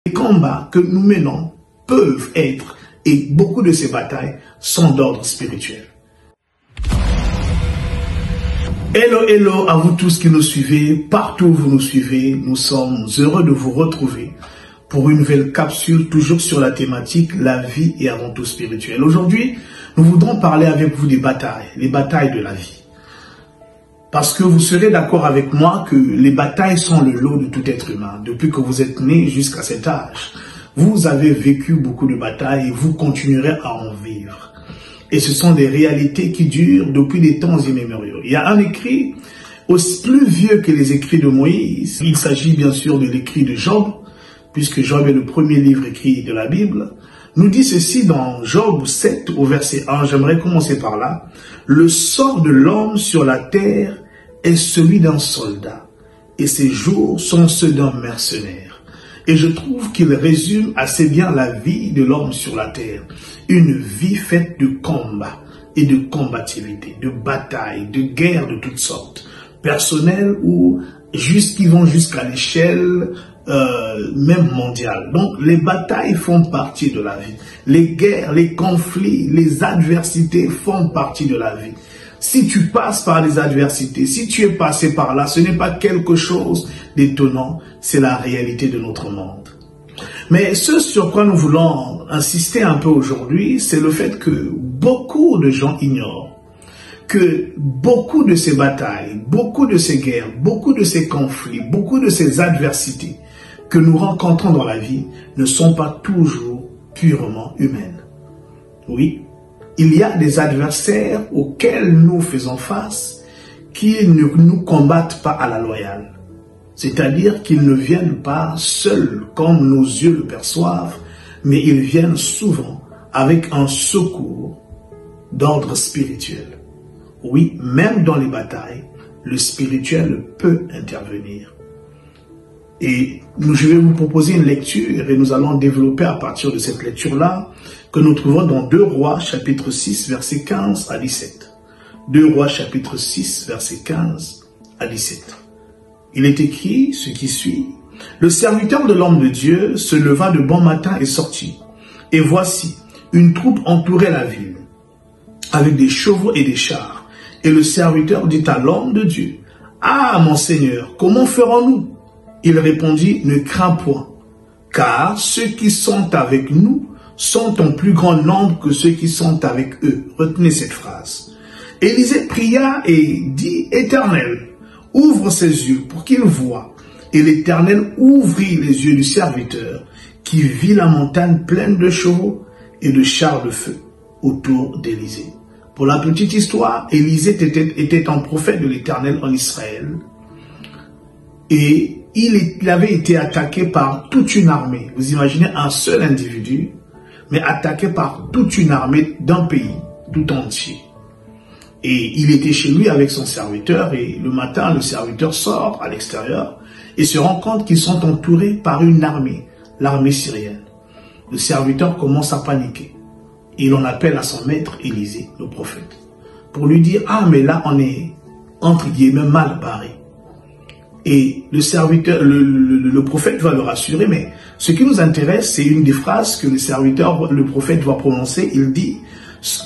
Les combats que nous menons peuvent être, et beaucoup de ces batailles sont d'ordre spirituel. Hello, hello à vous tous qui nous suivez, partout où vous nous suivez, nous sommes heureux de vous retrouver pour une nouvelle capsule, toujours sur la thématique la vie et avant tout spirituelle. Aujourd'hui, nous voudrons parler avec vous des batailles, les batailles de la vie. Parce que vous serez d'accord avec moi que les batailles sont le lot de tout être humain. Depuis que vous êtes né jusqu'à cet âge, vous avez vécu beaucoup de batailles et vous continuerez à en vivre. Et ce sont des réalités qui durent depuis des temps immémoriaux. Il y a un écrit aussi plus vieux que les écrits de Moïse. Il s'agit bien sûr de l'écrit de Job, puisque Job est le premier livre écrit de la Bible. Nous dit ceci dans Job 7 au verset 1. J'aimerais commencer par là. Le sort de l'homme sur la terre est celui d'un soldat, et ses jours sont ceux d'un mercenaire. Et je trouve qu'il résume assez bien la vie de l'homme sur la terre. Une vie faite de combats et de combativité, de batailles, de guerres de toutes sortes, personnelles ou qui vont jusqu'à l'échelle même mondiale. Donc les batailles font partie de la vie. Les guerres, les conflits, les adversités font partie de la vie. Si tu passes par les adversités, si tu es passé par là, ce n'est pas quelque chose d'étonnant, c'est la réalité de notre monde. Mais ce sur quoi nous voulons insister un peu aujourd'hui, c'est le fait que beaucoup de gens ignorent que beaucoup de ces batailles, beaucoup de ces guerres, beaucoup de ces conflits, beaucoup de ces adversités que nous rencontrons dans la vie ne sont pas toujours purement humaines. Oui. Il y a des adversaires auxquels nous faisons face qui ne nous combattent pas à la loyale. C'est-à-dire qu'ils ne viennent pas seuls comme nos yeux le perçoivent, mais ils viennent souvent avec un secours d'ordre spirituel. Oui, même dans les batailles, le spirituel peut intervenir. Et je vais vous proposer une lecture et nous allons développer à partir de cette lecture-là que nous trouvons dans 2 Rois chapitre 6 verset 15 à 17. 2 Rois chapitre 6 verset 15 à 17. Il est écrit ce qui suit. Le serviteur de l'homme de Dieu se leva de bon matin et sortit. Et voici, une troupe entourait la ville avec des chevaux et des chars. Et le serviteur dit à l'homme de Dieu, « Ah, mon Seigneur, comment ferons-nous » Il répondit, « Ne crains point, car ceux qui sont avec nous sont en plus grand nombre que ceux qui sont avec eux. » Retenez cette phrase. Élisée pria et dit, « Éternel, ouvre ses yeux pour qu'il voie. » Et l'Éternel ouvrit les yeux du serviteur, qui vit la montagne pleine de chevaux et de chars de feu autour d'Élisée. Pour la petite histoire, Élisée était un prophète de l'Éternel en Israël. Et il avait été attaqué par toute une armée. Vous imaginez un seul individu, mais attaqué par toute une armée d'un pays tout entier. Et il était chez lui avec son serviteur et le matin, le serviteur sort à l'extérieur et se rend compte qu'ils sont entourés par une armée, l'armée syrienne. Le serviteur commence à paniquer. Et il en appelle à son maître Élisée, le prophète, pour lui dire « Ah, mais là, on est, entre guillemets, mal barré. » Et le serviteur, le prophète va le rassurer, mais ce qui nous intéresse, c'est une des phrases que le prophète va prononcer. Il dit,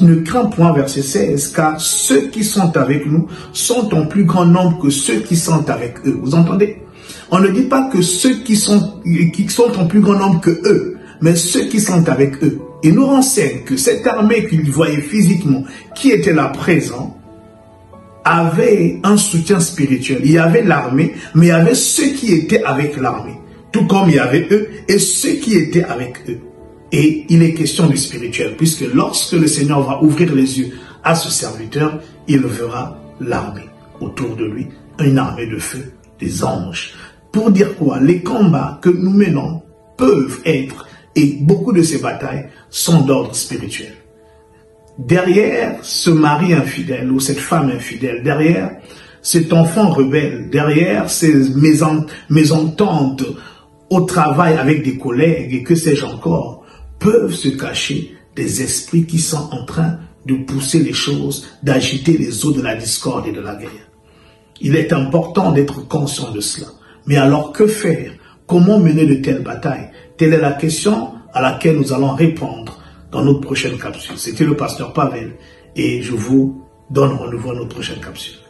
ne crains point, verset 16, car ceux qui sont avec nous sont en plus grand nombre que ceux qui sont avec eux. Vous entendez? On ne dit pas que ceux qui sont en plus grand nombre que eux, mais ceux qui sont avec eux. Il nous renseigne que cette armée qu'il voyait physiquement, qui était là présent, avait un soutien spirituel. Il y avait l'armée, mais il y avait ceux qui étaient avec l'armée. Tout comme il y avait eux et ceux qui étaient avec eux. Et il est question du spirituel, puisque lorsque le Seigneur va ouvrir les yeux à ce serviteur, il verra l'armée autour de lui, une armée de feu, des anges. Pour dire quoi? Les combats que nous menons peuvent être, et beaucoup de ces batailles sont d'ordre spirituel. Derrière ce mari infidèle ou cette femme infidèle, derrière cet enfant rebelle, derrière ces mésententes au travail avec des collègues et que sais-je encore, peuvent se cacher des esprits qui sont en train de pousser les choses, d'agiter les eaux de la discorde et de la guerre. Il est important d'être conscient de cela. Mais alors que faire? Comment mener de telles batailles? Telle est la question à laquelle nous allons répondre dans notre prochaine capsule. C'était le pasteur Pavel et je vous donne rendez-vous à notre prochaine capsule.